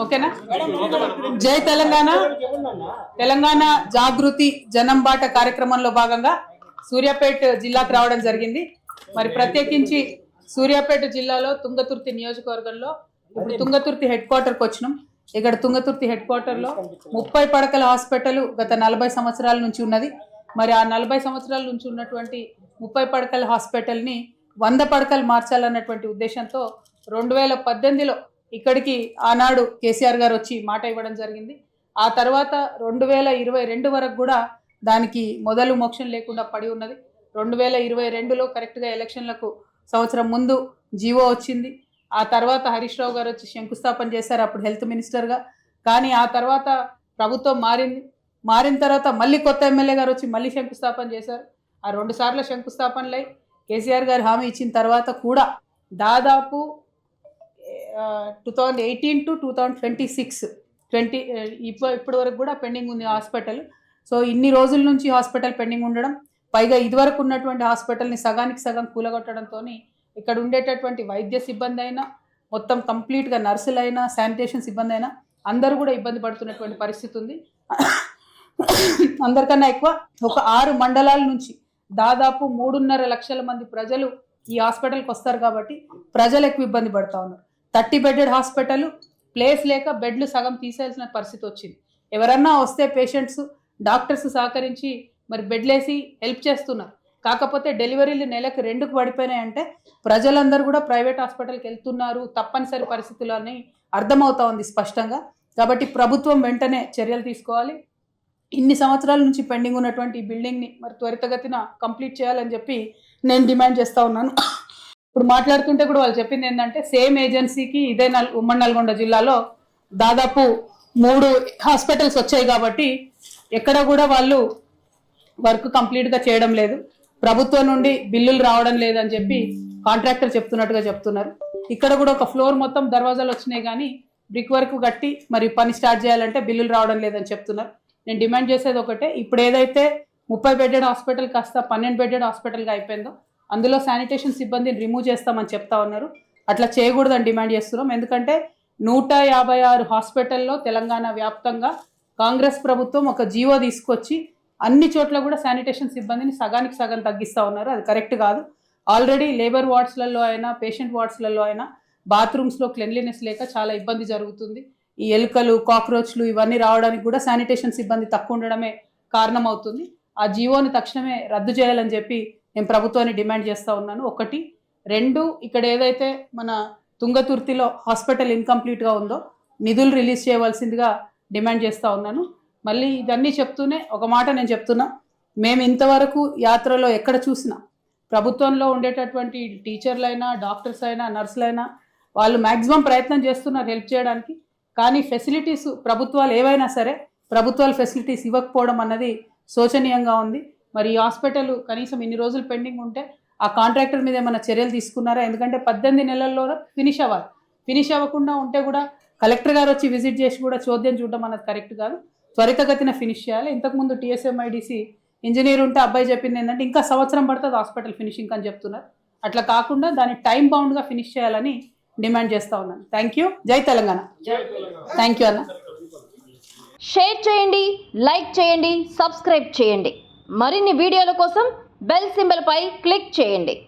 ఓకేనా? జై తెలంగాణ. తెలంగాణ జాగృతి జనం బాట కార్యక్రమంలో భాగంగా సూర్యాపేట జిల్లాకు రావడం జరిగింది. మరి ప్రత్యేకించి సూర్యాపేట జిల్లాలో తుంగతుర్తి నియోజకవర్గంలో ఇప్పుడు తుంగతుర్తి హెడ్ క్వార్టర్కి వచ్చినాం. ఇక్కడ తుంగతుర్తి హెడ్ క్వార్టర్లో 30 పడకల హాస్పిటల్ గత 40 సంవత్సరాల నుంచి ఉన్నది. మరి ఆ 40 సంవత్సరాల నుంచి ఉన్నటువంటి 30 పడకల హాస్పిటల్ని 100 పడకలు మార్చాలన్నటువంటి ఉద్దేశంతో 2018లో ఇక్కడికి ఆనాడు కేసీఆర్ గారు వచ్చి మాట ఇవ్వడం జరిగింది. ఆ తర్వాత 2022 వరకు కూడా దానికి మొదలు మోక్షం లేకుండా పడి ఉన్నది. 2022లో కరెక్ట్గా ఎలక్షన్లకు సంవత్సరం ముందు జీవో వచ్చింది. ఆ తర్వాత హరీష్ రావు గారు వచ్చి శంకుస్థాపన చేశారు, అప్పుడు హెల్త్ మినిస్టర్గా. కానీ ఆ తర్వాత ప్రభుత్వం మారిన తర్వాత మళ్ళీ కొత్త ఎమ్మెల్యే గారు వచ్చి మళ్ళీ శంకుస్థాపన చేశారు. ఆ 2 సార్లు శంకుస్థాపనలై కేసీఆర్ గారు హామీ ఇచ్చిన తర్వాత కూడా దాదాపు 2018 to 2026 ఇప్పటి వరకు కూడా పెండింగ్ ఉంది హాస్పిటల్. సో ఇన్ని రోజుల నుంచి హాస్పిటల్ పెండింగ్ ఉండడం, పైగా ఇదివరకు ఉన్నటువంటి హాస్పిటల్ని సగానికి సగం కూలగొట్టడంతో ఇక్కడ ఉండేటటువంటి వైద్య సిబ్బంది అయినా, మొత్తం కంప్లీట్గా నర్సులైనా, శానిటేషన్ సిబ్బంది అయినా అందరూ కూడా ఇబ్బంది పడుతున్నటువంటి పరిస్థితి ఉంది. అందరికన్నా ఎక్కువ ఒక 6 మండలాల నుంచి దాదాపు 3.5 లక్షల మంది ప్రజలు ఈ హాస్పిటల్కి వస్తారు. కాబట్టి ప్రజలు ఎక్కువ ఇబ్బంది పడుతూ ఉన్నారు. 30 బెడెడ్ హాస్పిటల్, ప్లేస్ లేక బెడ్లు సగం తీసేయాల్సిన పరిస్థితి వచ్చింది. ఎవరన్నా వస్తే పేషెంట్స్, డాక్టర్స్ సహకరించి మరి బెడ్లేసి హెల్ప్ చేస్తున్నారు. కాకపోతే డెలివరీలు నెలకు 2కు పడిపోయినాయంటే ప్రజలందరూ కూడా ప్రైవేట్ హాస్పిటల్కి వెళ్తున్నారు తప్పనిసరి పరిస్థితులు అని అర్థమవుతా ఉంది స్పష్టంగా. కాబట్టి ప్రభుత్వం వెంటనే చర్యలు తీసుకోవాలి. ఇన్ని సంవత్సరాల నుంచి పెండింగ్ ఉన్నటువంటి ఈ బిల్డింగ్ని మరి త్వరితగతిన కంప్లీట్ చేయాలని చెప్పి నేను డిమాండ్ చేస్తూ ఉన్నాను. ఇప్పుడు మాట్లాడుతుంటే కూడా వాళ్ళు చెప్పింది ఏంటంటే సేమ్ ఏజెన్సీకి ఇదే ఉమ్మడి నల్గొండ జిల్లాలో దాదాపు 3 హాస్పిటల్స్ వచ్చాయి. కాబట్టి ఎక్కడ కూడా వాళ్ళు వర్క్ కంప్లీట్గా చేయడం లేదు, ప్రభుత్వం నుండి బిల్లులు రావడం లేదని చెప్పి కాంట్రాక్టర్ చెప్తున్నట్టుగా చెప్తున్నారు. ఇక్కడ కూడా ఒక ఫ్లోర్ మొత్తం దర్వాజాలు వచ్చినాయి కానీ బ్రిక్ వర్క్ కట్టి మరి పని స్టార్ట్ చేయాలంటే బిల్లులు రావడం లేదని చెప్తున్నారు. నేను డిమాండ్ చేసేది ఒకటే, ఇప్పుడు ఏదైతే 30 బెడెడ్ హాస్పిటల్ కాస్త 12 బెడెడ్ హాస్పిటల్గా అయిపోయిందో అందులో శానిటేషన్ సిబ్బందిని రిమూవ్ చేస్తామని చెప్తా ఉన్నారు. అట్లా చేయకూడదని డిమాండ్ చేస్తున్నాం. ఎందుకంటే 156 హాస్పిటల్లో తెలంగాణ వ్యాప్తంగా కాంగ్రెస్ ప్రభుత్వం ఒక జీవో తీసుకొచ్చి అన్ని చోట్ల కూడా శానిటేషన్ సిబ్బందిని సగానికి సగం తగ్గిస్తూ ఉన్నారు. అది కరెక్ట్ కాదు. ఆల్రెడీ లేబర్ వార్డ్స్లలో అయినా, పేషెంట్ వార్డ్స్లలో అయినా బాత్రూమ్స్లో క్లెన్లీనెస్ లేక చాలా ఇబ్బంది జరుగుతుంది. ఈ ఎలుకలు, కాక్రోచ్లు ఇవన్నీ రావడానికి కూడా శానిటేషన్ సిబ్బంది తక్కువ ఉండడమే కారణం అవుతుంది. ఆ జీవోని తక్షణమే రద్దు చేయాలని చెప్పి నేను ప్రభుత్వాన్ని డిమాండ్ చేస్తూ ఉన్నాను. 1, 2 ఇక్కడ ఏదైతే మన తుంగతుర్తిలో హాస్పిటల్ ఇన్కంప్లీట్గా ఉందో నిధులు రిలీజ్ చేయవలసిందిగా డిమాండ్ చేస్తూ ఉన్నాను. మళ్ళీ ఇదన్నీ చెప్తూనే ఒక మాట నేను చెప్తున్నా, మేము ఇంతవరకు యాత్రలో ఎక్కడ చూసినా ప్రభుత్వంలో ఉండేటటువంటి టీచర్లైనా, డాక్టర్స్ అయినా, నర్సులైనా వాళ్ళు మ్యాక్సిమం ప్రయత్నం చేస్తున్నారు హెల్ప్ చేయడానికి. కానీ ఫెసిలిటీస్ ప్రభుత్వాలు ఏవైనా సరే ప్రభుత్వాలు ఫెసిలిటీస్ ఇవ్వకపోవడం అన్నది శోచనీయంగా ఉంది. మరి ఈ హాస్పిటల్ కనీసం ఇన్ని రోజులు పెండింగ్ ఉంటే ఆ కాంట్రాక్టర్ మీద ఏమైనా చర్యలు తీసుకున్నారా? ఎందుకంటే 18 నెలల్లో ఫినిష్ అవ్వాలి. ఫినిష్ అవ్వకుండా ఉంటే కూడా కలెక్టర్ గారు వచ్చి విజిట్ చేసి కూడా చోద్యం చూడడం అన్నది కరెక్ట్ కాదు. త్వరితగతిన ఫినిష్ చేయాలి. ఇంతకుముందు టీఎస్ఎంఐడిసి ఇంజనీర్ ఉంటే అబ్బాయి చెప్పింది ఏంటంటే ఇంకా సంవత్సరం పడుతుంది హాస్పిటల్ ఫినిషింగ్ అని చెప్తున్నారు. అట్లా కాకుండా దాన్ని టైం బౌండ్గా ఫినిష్ చేయాలని డిమాండ్ చేస్తూ ఉన్నాను. Thank you. జై తెలంగాణ. థ్యాంక్ యూ అన్న. షేర్ చేయండి, లైక్ చేయండి, సబ్స్క్రైబ్ చేయండి. మరిన్ని వీడియోల కోసం బెల్ సింబల్ పై క్లిక్ చేయండి.